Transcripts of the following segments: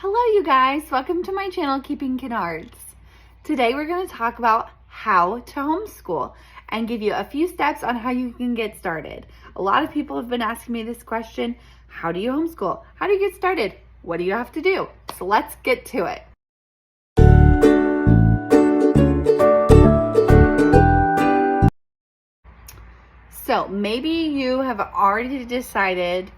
Hello you guys, welcome to my channel Keeping Canards. Today we're going to talk about how to homeschool and give you a few steps on how you can get started. A lot of people have been asking me this question, how do you homeschool? How do you get started? What do you have to do? So let's get to it. So maybe you have already decided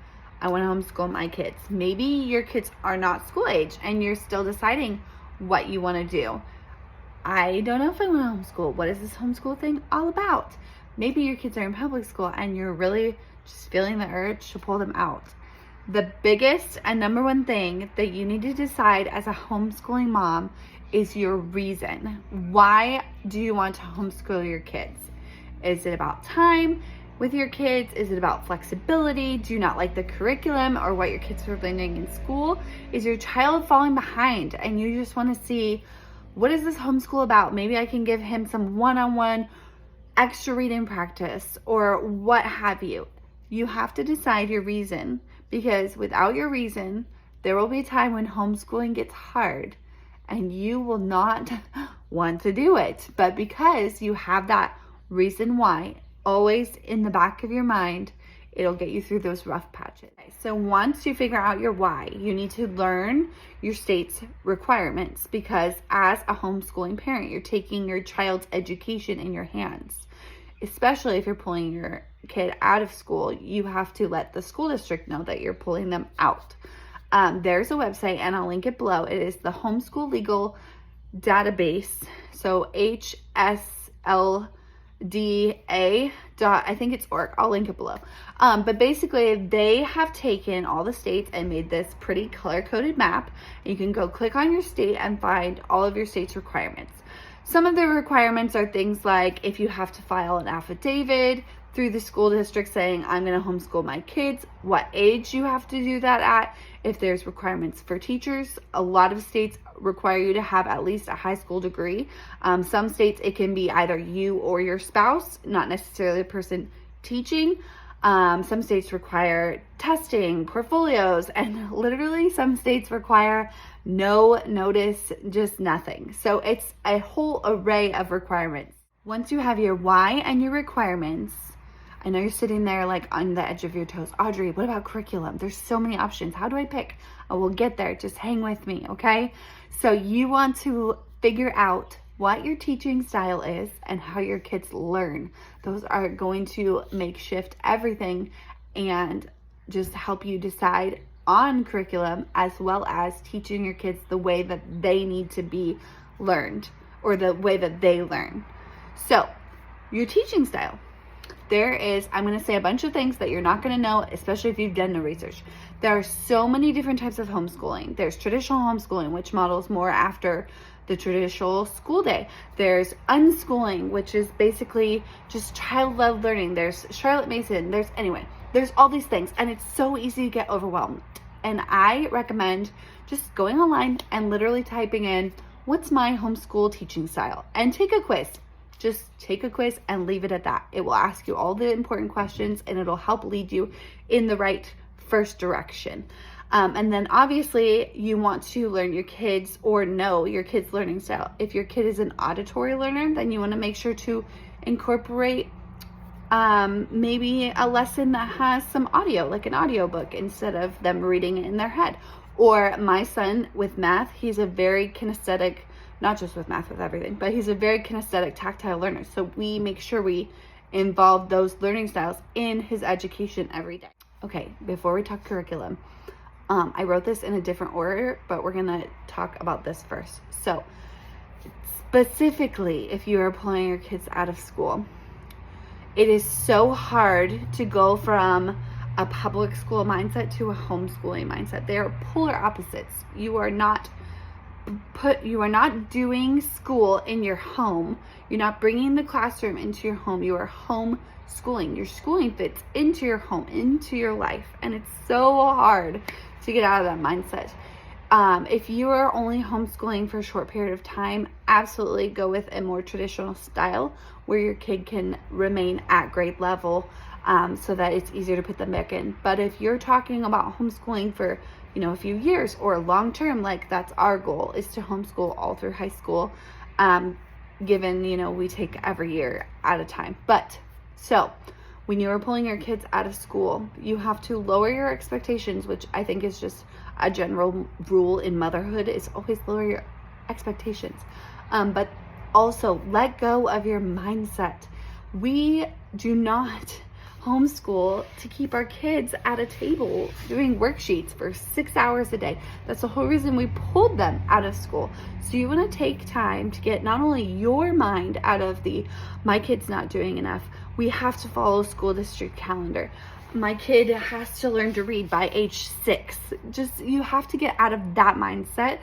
I want to homeschool my kids. Maybe your kids are not school age and you're still deciding what you want to do. I don't know if I want to homeschool. What is this homeschool thing all about? Maybe your kids are in public school and you're really just feeling the urge to pull them out. The biggest and number one thing that you need to decide as a homeschooling mom is your reason. Why do you want to homeschool your kids? Is it about time with your kids? Is it about flexibility? Do you not like the curriculum or what your kids are learning in school? Is your child falling behind and you just want to see, what is this homeschool about? Maybe I can give him some one-on-one extra reading practice or what have you. You have to decide your reason, because without your reason, there will be a time when homeschooling gets hard and you will not want to do it. But because you have that reason why always in the back of your mind, it'll get you through those rough patches. So once you figure out your why, you need to learn your state's requirements, because as a homeschooling parent, you're taking your child's education in your hands. Especially if you're pulling your kid out of school, you have to let the school district know that you're pulling them out. There's a website and I'll link it below. It is the Homeschool Legal Database. So HSLDA. I think it's org. I'll link it below. But basically they have taken all the states and made this pretty color-coded map. You can go click on your state and find all of your state's requirements. Some of the requirements are things like if you have to file an affidavit through the school district saying, I'm going to homeschool my kids, what age you have to do that at. If there's requirements for teachers, a lot of states require you to have at least a high school degree. Some states, it can be either you or your spouse, not necessarily the person teaching. Some states require testing, portfolios, and literally some states require no notice, just nothing. So it's a whole array of requirements. Once you have your why and your requirements, I know you're sitting there like on the edge of your toes. Audrey, what about curriculum? There's so many options. How do I pick? Oh, we'll get there. Just hang with me, okay? So you want to figure out what your teaching style is and how your kids learn. Those are going to shift everything and just help you decide on curriculum, as well as teaching your kids the way that they need to be learned or the way that they learn. So your teaching style. I'm going to say a bunch of things that you're not going to know, especially if you've done no research. There are so many different types of homeschooling. There's traditional homeschooling, which models more after the traditional school day. There's unschooling, which is basically just child-led learning. There's Charlotte Mason. There's all these things, and it's so easy to get overwhelmed. And I recommend just going online and literally typing in, what's my homeschool teaching style? And take a quiz. Just take a quiz and leave it at that. It will ask you all the important questions and it'll help lead you in the right first direction. And then obviously you want to learn your kids or know your kids' learning style. If your kid is an auditory learner, then you want to make sure to incorporate maybe a lesson that has some audio, like an audiobook, instead of them reading it in their head. Or my son with math, he's a very kinesthetic, not just with math, with everything, but he's a very kinesthetic, tactile learner. So we make sure we involve those learning styles in his education every day. Okay, before we talk curriculum, I wrote this in a different order, but we're gonna talk about this first. So specifically, if you are pulling your kids out of school, it is so hard to go from a public school mindset to a homeschooling mindset. They are polar opposites. You are not doing school in your home. You're not bringing the classroom into your home. You are homeschooling. Your schooling fits into your home, into your life. And it's so hard to get out of that mindset. If you are only homeschooling for a short period of time, absolutely go with a more traditional style where your kid can remain at grade level so that it's easier to put them back in. But if you're talking about homeschooling for a few years, or long term, like that's our goal, is to homeschool all through high school, given, we take every year at a time. But so when you are pulling your kids out of school, you have to lower your expectations, which I think is just a general rule in motherhood, is always lower your expectations. But also let go of your mindset. We do not homeschool to keep our kids at a table doing worksheets for 6 hours a day. That's the whole reason we pulled them out of school. So you want to take time to get not only your mind out of the my kid's not doing enough, we have to follow school district calendar, my kid has to learn to read by age 6. Just, you have to get out of that mindset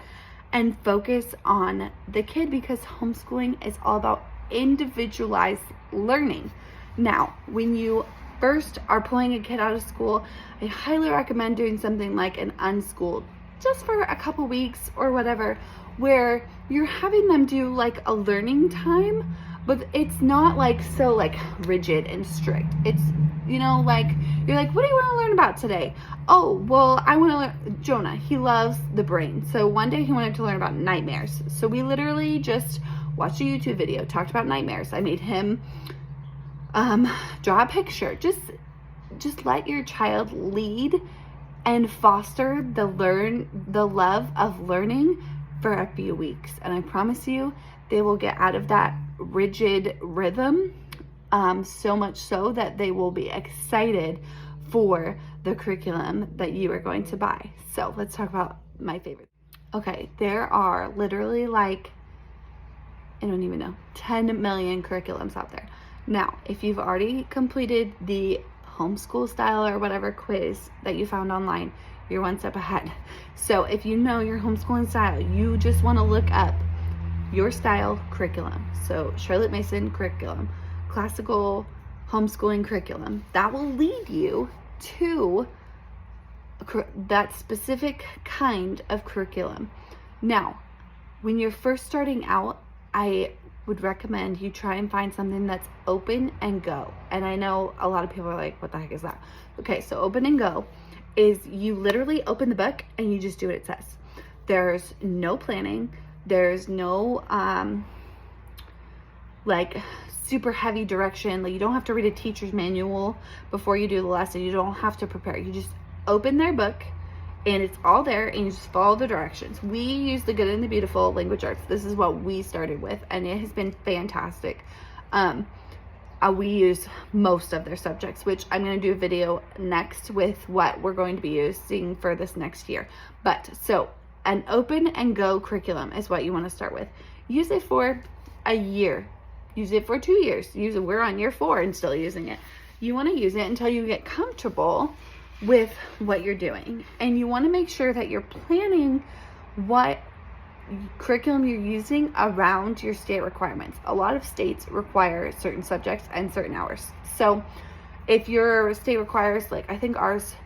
and focus on the kid, because homeschooling is all about individualized learning. Now, when you first are pulling a kid out of school, I highly recommend doing something like an unschooled, just for a couple weeks or whatever, where you're having them do like a learning time, but it's not like so like rigid and strict. It's, like you're like, what do you want to learn about today? Oh, well, I want to learn, Jonah, he loves the brain. So one day he wanted to learn about nightmares. So we literally just watched a YouTube video, talked about nightmares. I made him draw a picture. Just let your child lead and foster the love of learning for a few weeks. And I promise you, they will get out of that rigid rhythm, so much so that they will be excited for the curriculum that you are going to buy. So let's talk about my favorite. Okay, there are literally like, I don't even know, 10 million curriculums out there. Now, if you've already completed the homeschool style or whatever quiz that you found online, you're one step ahead. So if you know your homeschooling style, you just want to look up your style curriculum. So Charlotte Mason curriculum, classical homeschooling curriculum, that will lead you to that specific kind of curriculum. Now, when you're first starting out, I would recommend you try and find something that's open and go. And I know a lot of people are like, what the heck is that? Okay, so open and go is you literally open the book and you just do what it says. There's no planning. There's no like super heavy direction. Like, you don't have to read a teacher's manual before you do the lesson. You don't have to prepare. You just open their book and it's all there, and you just follow the directions. We use The Good and the Beautiful Language Arts. This is what we started with, and it has been fantastic. We use most of their subjects, which I'm going to do a video next with what we're going to be using for this next year. But so an open and go curriculum is what you want to start with. Use it for a year. Use it for 2 years. We're on year 4 and still using it. You want to use it until you get comfortable with what you're doing. And you want to make sure that you're planning what curriculum you're using around your state requirements. A lot of states require certain subjects and certain hours. So if your state requires, like I think ours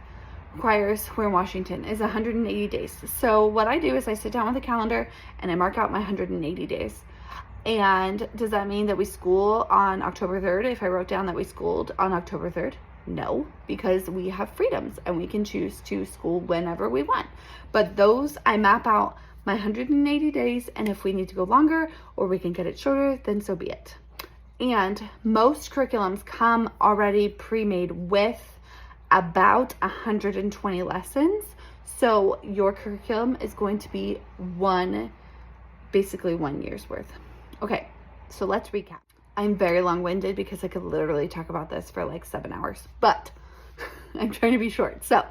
requires, we're in Washington, is 180 days. So what I do is I sit down with a calendar and I mark out my 180 days. And does that mean that we school on October 3rd if I wrote down that we schooled on October 3rd? No, because we have freedoms and we can choose to school whenever we want. But those, I map out my 180 days, and if we need to go longer or we can get it shorter, then so be it. And most curriculums come already pre-made with about 120 lessons. So your curriculum is going to be basically 1 year's worth. Okay, so let's recap. I'm very long-winded because I could literally talk about this for like 7 hours, but I'm trying to be short. So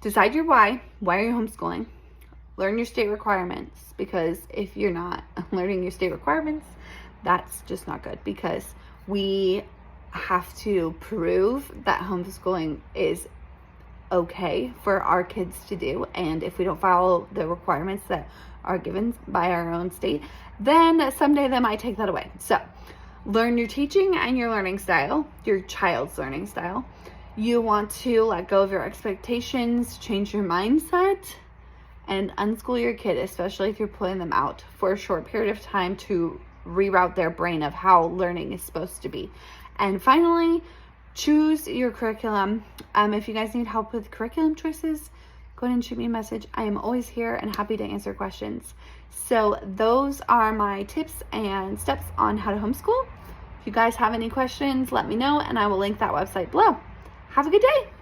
decide your why. Why are you homeschooling? Learn your state requirements, because if you're not learning your state requirements, that's just not good, because we have to prove that homeschooling is okay for our kids to do. And if we don't follow the requirements that are given by our own state, then someday they might take that away. So learn your teaching and your learning style, your child's learning style. You want to let go of your expectations, change your mindset, and unschool your kid, especially if you're pulling them out for a short period of time to reroute their brain of how learning is supposed to be. And finally, choose your curriculum. If you guys need help with curriculum choices, go ahead and shoot me a message. I am always here and happy to answer questions. So those are my tips and steps on how to homeschool. If you guys have any questions, let me know and I will link that website below. Have a good day.